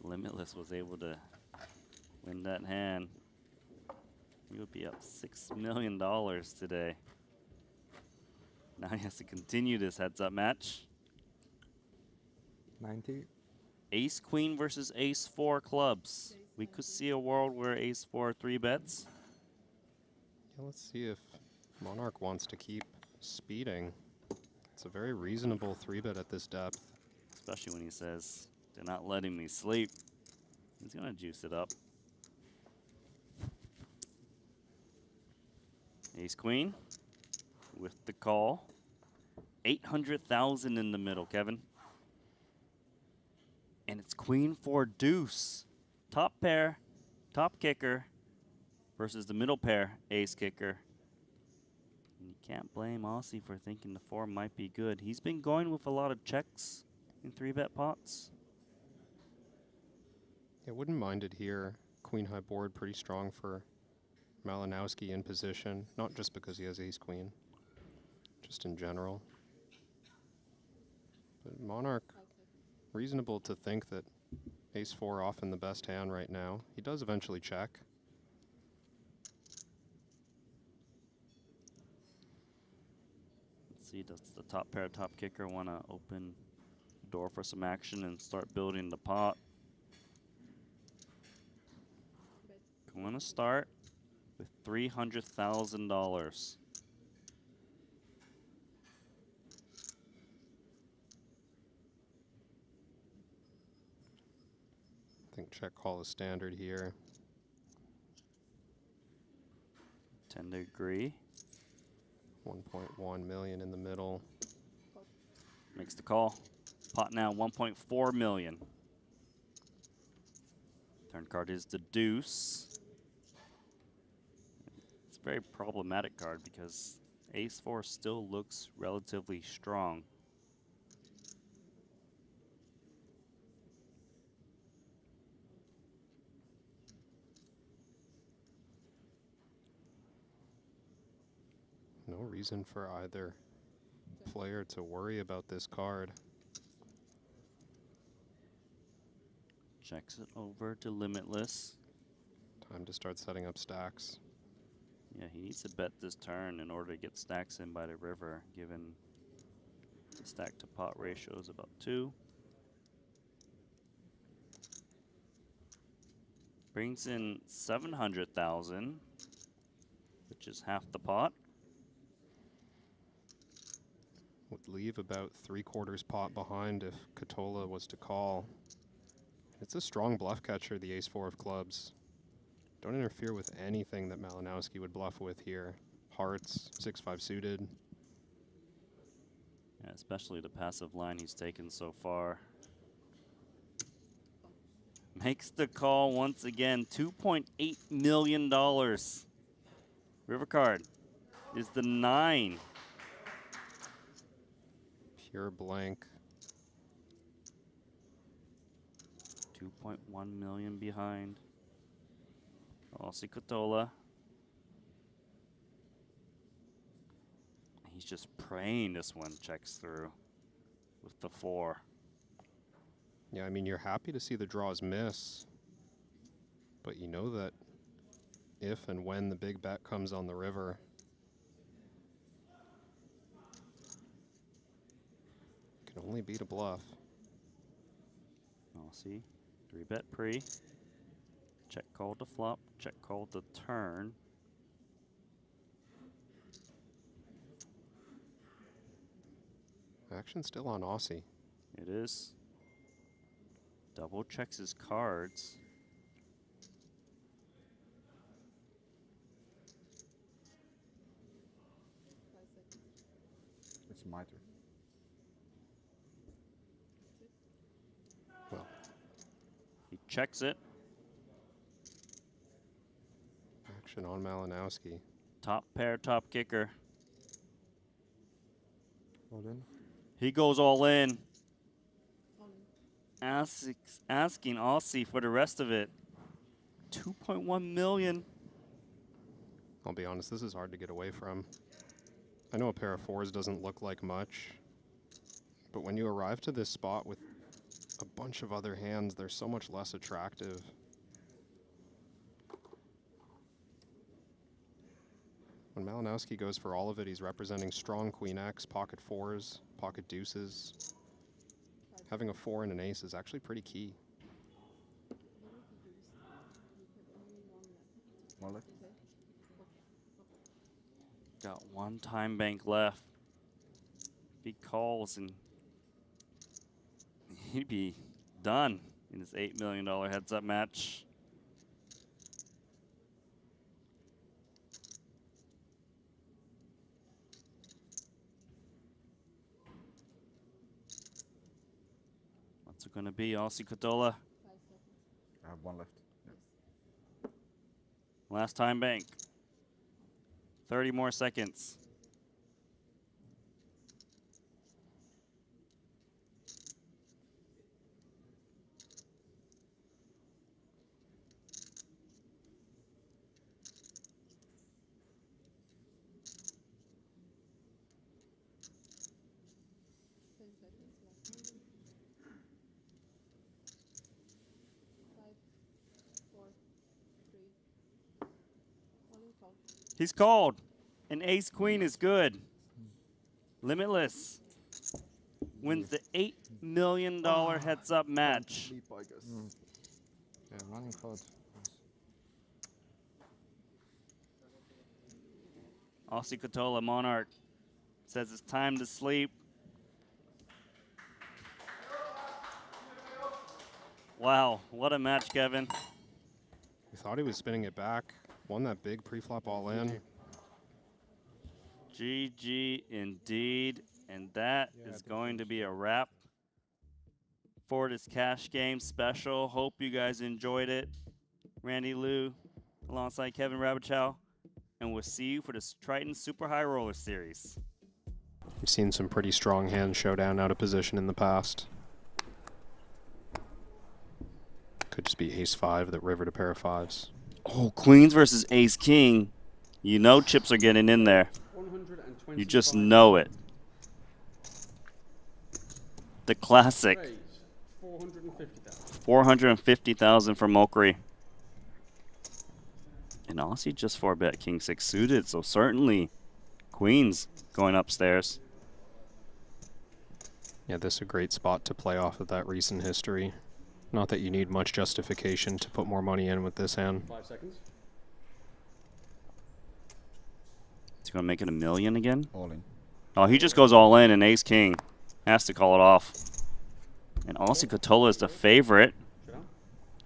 Limitless was able to win that hand. He would be up $6 million today. Now he has to continue this heads-up match. 90. Ace Queen versus Ace 4 clubs. We could see a world where Ace 4 3 bets. Yeah, let's see if Monarch wants to keep speeding. It's a very reasonable 3-bet at this depth. Especially when he says, they're not letting me sleep. He's going to juice it up. Ace Queen with the call. 800,000 in the middle, Kevin. And it's Queen 4 deuce. Top pair, top kicker versus the middle pair, ace kicker. And you can't blame Ossi for thinking the 4 might be good. He's been going with a lot of checks in 3-bet pots. Yeah, wouldn't mind it here. Queen high board pretty strong for Malinowski in position. Not just because he has ace queen, just in general. But Monarch, reasonable to think that ace 4 often the best hand right now. He does eventually check. Let's see, does the top pair, top kicker want to open the door for some action and start building the pot? Going to start with $300,000. I think check call is standard here. Tend to agree. 1.1 million in the middle. Makes the call. Pot now 1.4 million. Turn card is the deuce. It's a very problematic card because ace 4 still looks relatively strong. No reason for either player to worry about this card. Checks it over to Limitless. Time to start setting up stacks. Yeah, he needs to bet this turn in order to get stacks in by the river, given the stack to pot ratio is about 2. Brings in 700,000, which is half the pot. Would leave about 3/4 pot behind if Ketola was to call. It's a strong bluff catcher, the ace 4 of clubs. Don't interfere with anything that Malinowski would bluff with here. Hearts, 6-5 suited. Yeah, especially the passive line he's taken so far. Makes the call once again, $2.8 million. River card is the 9. Pure blank. 2.1 million behind. Ossi Ketola. He's just praying this one checks through with the 4. Yeah, I mean, you're happy to see the draws miss, but you know that if and when the big bet comes on the river, it can only beat a bluff. Ossi, 3-bet pre. Check call to flop, check call to turn. Action still on Ossi. It is. Double checks his cards. It's my turn. Well, He checks it. action on Malinowski. Top pair, top kicker. All in. He goes all in. Asking Ossi for the rest of it. 2.1 million. I'll be honest, this is hard to get away from. I know a pair of 4s doesn't look like much, but when you arrive to this spot with a bunch of other hands, they're so much less attractive. When Malinowski goes for all of it, he's representing strong queen X, pocket fours, pocket deuces. Having a 4 and an ace is actually pretty key. One left. Got one time bank left. If he calls, and he'd be done in his $8 million heads-up match. What's it going to be, Ossi Ketola? I have one left. Last time bank. 30 more seconds. He's called. An ace queen is good. Limitless wins the $8 million heads up match. Sleep, I guess. Yeah, running card. Ossi Ketola, Monarch, says it's time to sleep. Wow, what a match, Kevin. We thought he was spinning it back. Won that big pre-flop all in. GG indeed. And that is going to be a wrap for this cash game special. Hope you guys enjoyed it. Randy Liu alongside Kevin Rabichow. And we'll see you for this Triton Super High Roller Series. We've seen some pretty strong hand showdown out of position in the past. Could just be ace-5 that rivered a pair of fives. Oh, queens versus ace king. You know chips are getting in there. You just know it. The classic. 450,000 for Mokri. And Ossi just 4-bet king 6 suited, so certainly queens going upstairs. Yeah, this is a great spot to play off of that recent history. Not that you need much justification to put more money in with this hand. 5 seconds. Is he going to make it $1 million again? All in. Oh, he just goes all in and ace king. Has to call it off. And Ossi Ketola is the favorite.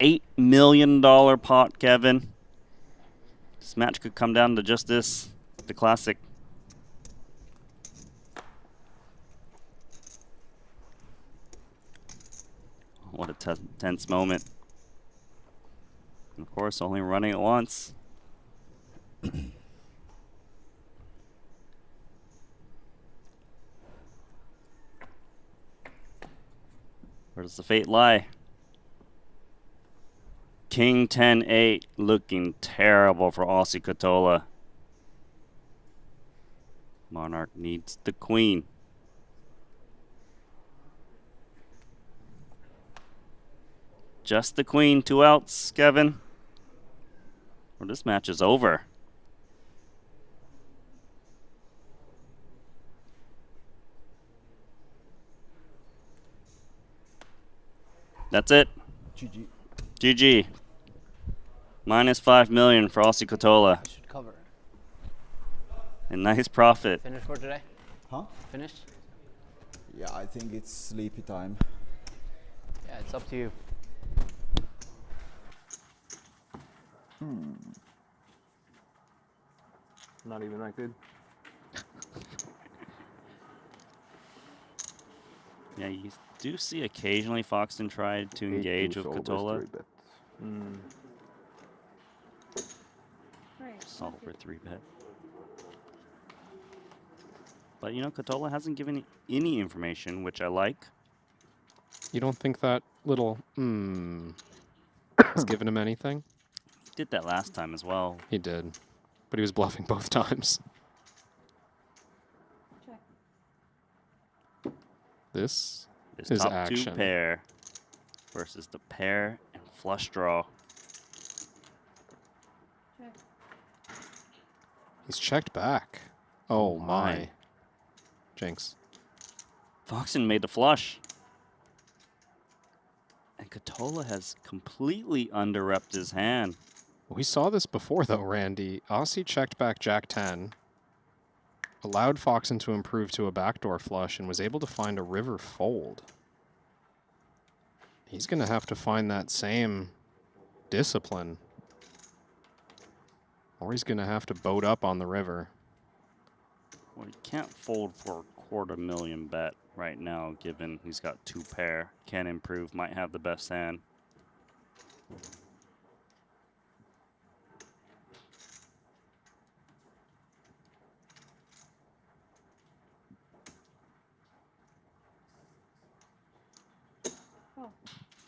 $8 million pot, Kevin. This match could come down to just this, the classic. What a tense moment. And of course, only running it once. Where does the fate lie? King 10-8 looking terrible for Ossi Ketola. Monarch needs the queen. Just the queen, 2 outs, Kevin. Well, this match is over. That's it. GG. GG. Minus 5 million for Ossi Ketola. Should cover. A nice profit. Finish for today? Huh? Finished? Yeah, I think it's sleepy time. Yeah, it's up to you. Not even that good. Yeah, you do see occasionally Foxen try to engage with Ketola. Solve for 3-bet. But you know, Ketola hasn't given any information, which I like. You don't think that little has given him anything? Did that last time as well. He did. But he was bluffing both times. This This is top action. 2 pair. versus the pair and flush draw. He's checked back. Oh, Oh my. my. Jinx. Foxen made the flush. And Ketola has completely under-repped his hand. We saw this before, though, Randy. Ossi checked back Jack 10, allowed Foxen to improve to a backdoor flush, and was able to find a river fold. He's going to have to find that same discipline, or he's going to have to boat up on the river. Well, he can't fold for a $250,000 bet right now, given he's got 2 pair. Can improve, might have the best hand.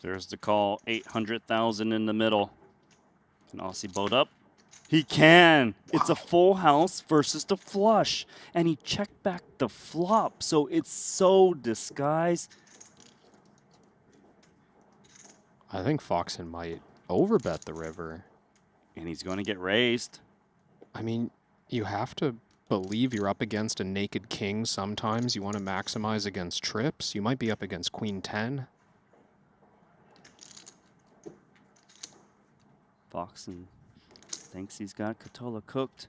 There's the call, 800,000 in the middle. Can Ossi boat up? He can. Wow. It's a full house versus the flush. And he checked back the flop, so it's so disguised. I think Foxen might overbet the river. And he's going to get raised. I mean, you have to believe you're up against a naked king sometimes. You want to maximize against trips. You might be up against queen 10. Foxen thinks he's got Ketola cooked.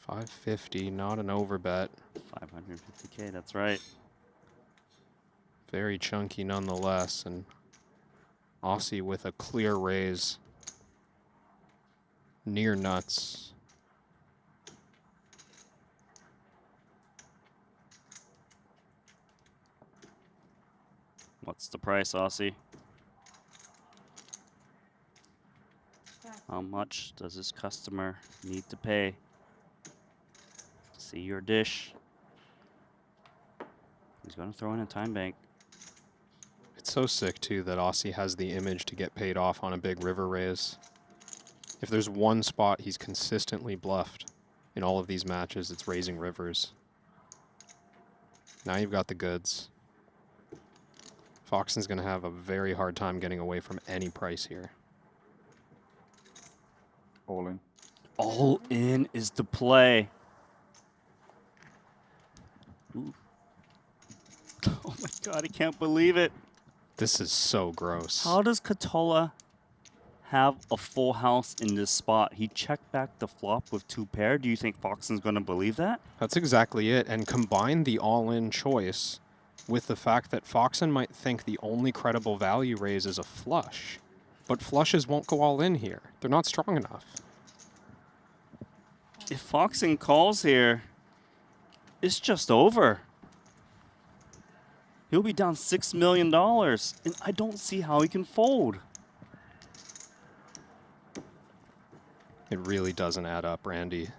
550, not an overbet. 550K, that's right. Very chunky nonetheless, and Ossi with a clear raise. Near nuts. What's the price, Ossi? How much does this customer need to pay? See your dish. He's going to throw in a time bank. It's so sick, too, that Ossi has the image to get paid off on a big river raise. If there's one spot he's consistently bluffed in all of these matches, it's raising rivers. Now you've got the goods. Foxen's going to have a very hard time getting away from any price here. All in. All in is the play. Ooh. Oh my God, I can't believe it. This is so gross. How does Ketola have a full house in this spot? He checked back the flop with 2 pair. Do you think Foxen's going to believe that? That's exactly it. And combine the all-in choice with the fact that Foxen might think the only credible value raise is a flush. But flushes won't go all in here. They're not strong enough. If Foxen calls here, it's just over. He'll be down $6 million, and I don't see how he can fold. It really doesn't add up, Randy.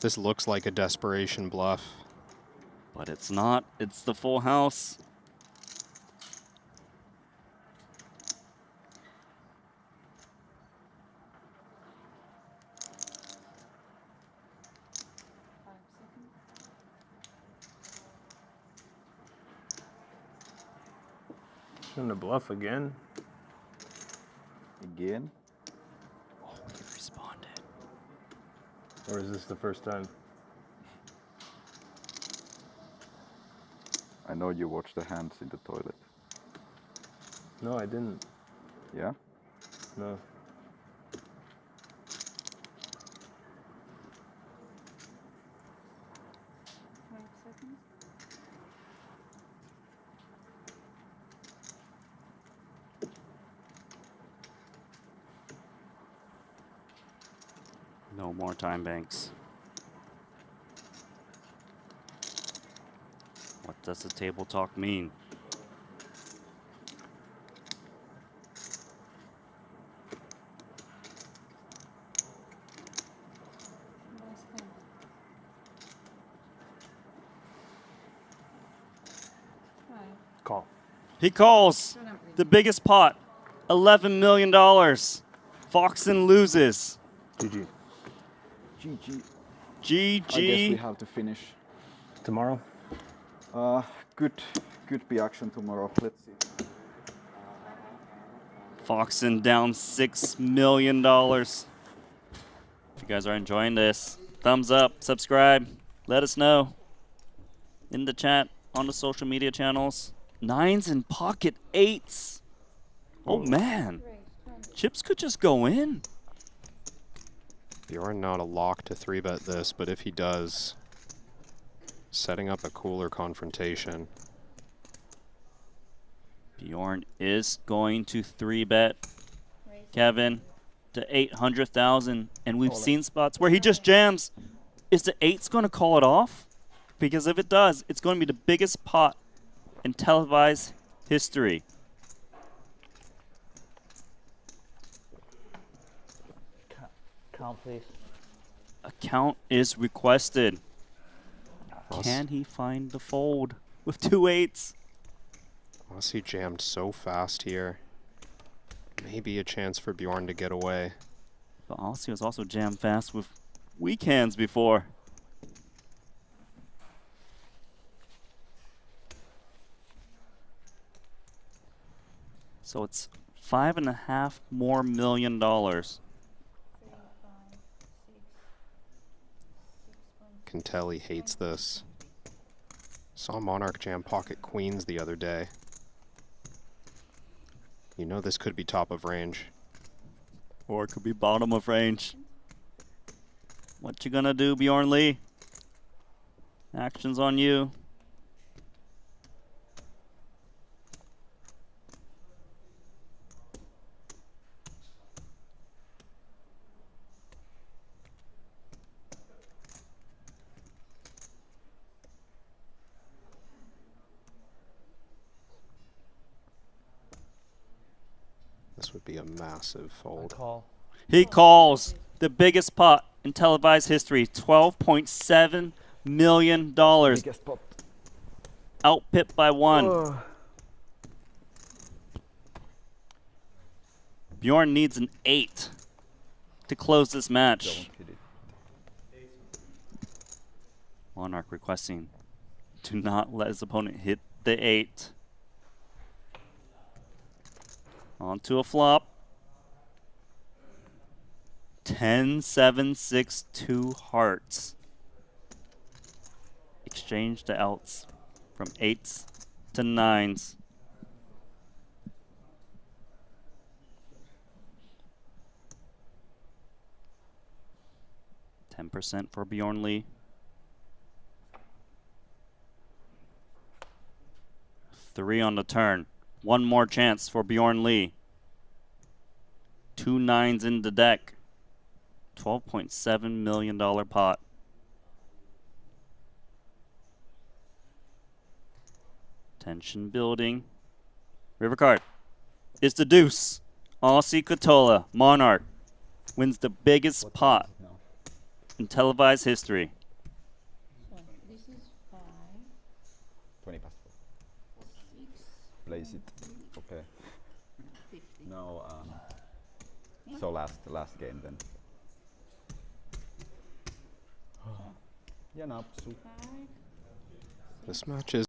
This looks like a desperation bluff. But it's not. It's the full house. Shouldn't have bluff again. Again? Oh, he responded. Or is this the first time? I know you watch the hands in the toilet. No, I didn't. Yeah? No. No more time banks. What does the table talk mean? Call. He calls the biggest pot, $11 million. Foxen loses. GG. GG. GG. I guess we have to finish. Tomorrow? Could be action tomorrow. Let's see. Foxen down $6 million. If you guys are enjoying this, thumbs up, subscribe, let us know in the chat, on the social media channels. 9s and pocket 8s. Oh man, chips could just go in. Bjorn not a lock to 3-bet this, but if he does, setting up a cooler confrontation. Bjorn is going to 3-bet Kevin to 800,000, and we've seen spots where he just jams. Is the 8s going to call it off? Because if it does, it's going to be the biggest pot in televised history. Count, please. A count is requested. Ossi- Can he find the fold with 2 8s? Ossi jammed so fast here. Maybe a chance for Bjorn to get away. But Ossi was also jammed fast with weak hands before. So it's $5.5 more million. Can tell he hates this. Saw Monarch jam pocket queens the other day. You know this could be top of range. Or it could be bottom of range. What you gonna do, Bjorn Lee? Action's on you. This would be a massive fold. Call. He calls the biggest pot in televised history, $12.7 million. Biggest pot. Outpit by 1. Bjorn needs an 8 to close this match. Don't hit it. Monarch requesting to not let his opponent hit the 8. Onto a flop. 10, 7, 6, 2 hearts. Exchange the outs from 8s to 9s. %, for Bjorn Lee. 3 on the turn. One more chance for Bjorn Lee. 2 9s in the deck. $12.7 million pot. Tension building. River card is the deuce. Ossi Ketola, Monarch, wins the biggest pot in televised history. So this is 5, 20 past 4. 6, Place it. Okay. 50. No. So last game then. Yeah, no, super. 5, This match is